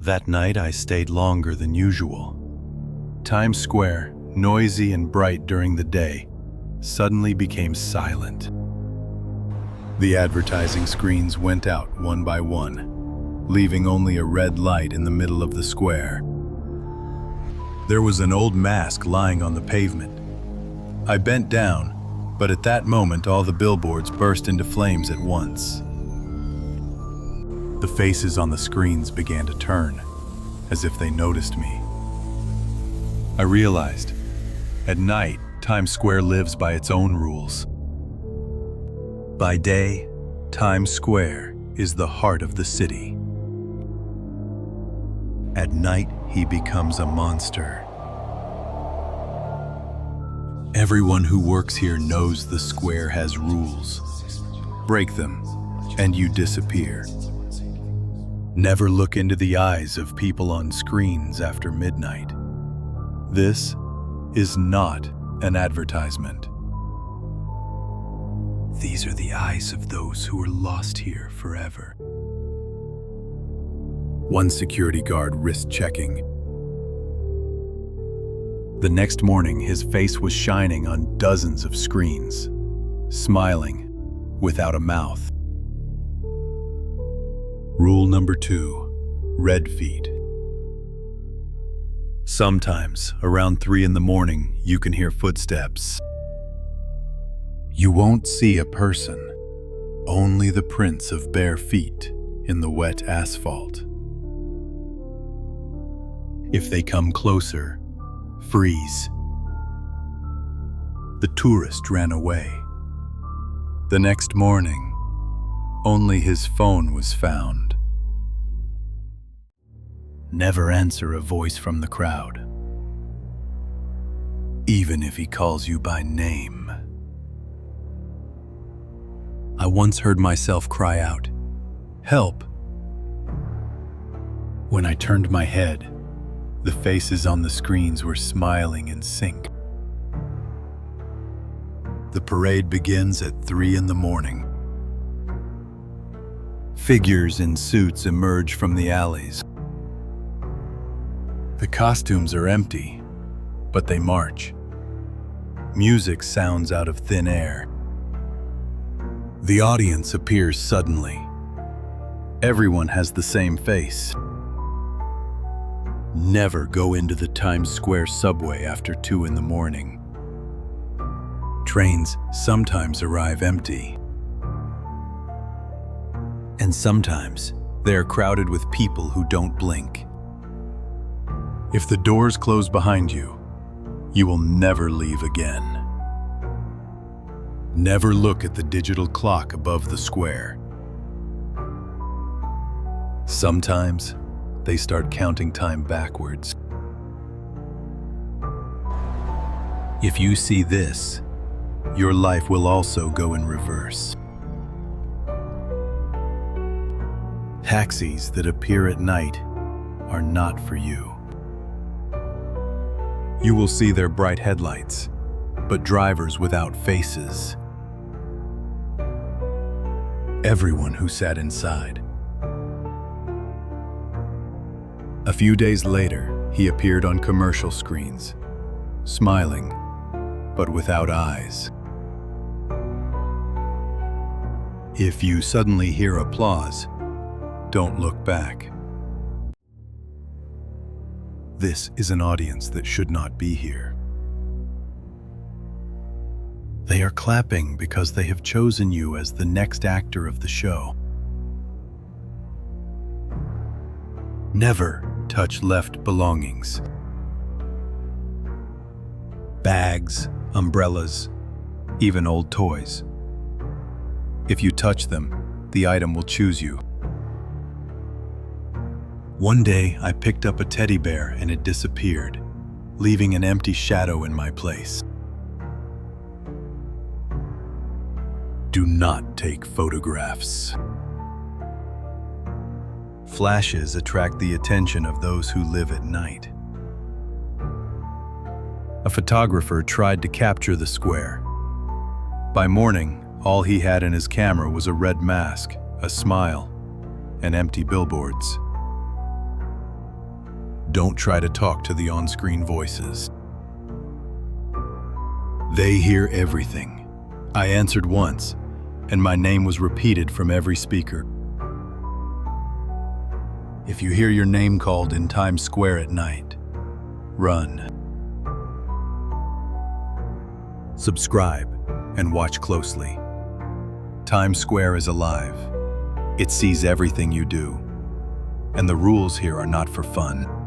That night I stayed longer than usual. Times Square, noisy and bright during the day, suddenly became silent. The advertising screens went out one by one, leaving only a red light in the middle of the square. There was an old mask lying on the pavement. I bent down, but at that moment all the billboards burst into flames at once. The faces on the screens began to turn, as if they noticed me. I realized, at night, Times Square lives by its own rules. By day, Times Square is the heart of the city. At night, he becomes a monster. Everyone who works here knows the square has rules. Break them, and you disappear. Never look into the eyes of people on screens after midnight. This is not an advertisement. These are the eyes of those who are lost here forever. One security guard risked checking. The next morning, his face was shining on dozens of screens, smiling without a mouth. Rule number 2, red feet. Sometimes, around 3 in the morning, you can hear footsteps. You won't see a person, only the prints of bare feet in the wet asphalt. If they come closer, freeze. The tourist ran away. The next morning, only his phone was found. Never answer a voice from the crowd, even if he calls you by name. I once heard myself cry out, "Help!" When I turned my head, the faces on the screens were smiling in sync. The parade begins at 3 in the morning. Figures in suits emerge from the alleys. The costumes are empty, but they march. Music sounds out of thin air. The audience appears suddenly. Everyone has the same face. Never go into the Times Square subway after 2 in the morning. Trains sometimes arrive empty. And sometimes they are crowded with people who don't blink. If the doors close behind you, you will never leave again. Never look at the digital clock above the square. Sometimes they start counting time backwards. If you see this, your life will also go in reverse. Taxis that appear at night are not for you. You will see their bright headlights, but drivers without faces. Everyone who sat inside. A few days later, he appeared on commercial screens, smiling, but without eyes. If you suddenly hear applause, don't look back. This is an audience that should not be here. They are clapping because they have chosen you as the next actor of the show. Never touch left belongings. Bags, umbrellas, even old toys. If you touch them, the item will choose you. One day, I picked up a teddy bear and it disappeared, leaving an empty shadow in my place. Do not take photographs. Flashes attract the attention of those who live at night. A photographer tried to capture the square. By morning, all he had in his camera was a red mask, a smile, and empty billboards. Don't try to talk to the on-screen voices. They hear everything. I answered once, and my name was repeated from every speaker. If you hear your name called in Times Square at night, run. Subscribe and watch closely. Times Square is alive. It sees everything you do. And the rules here are not for fun.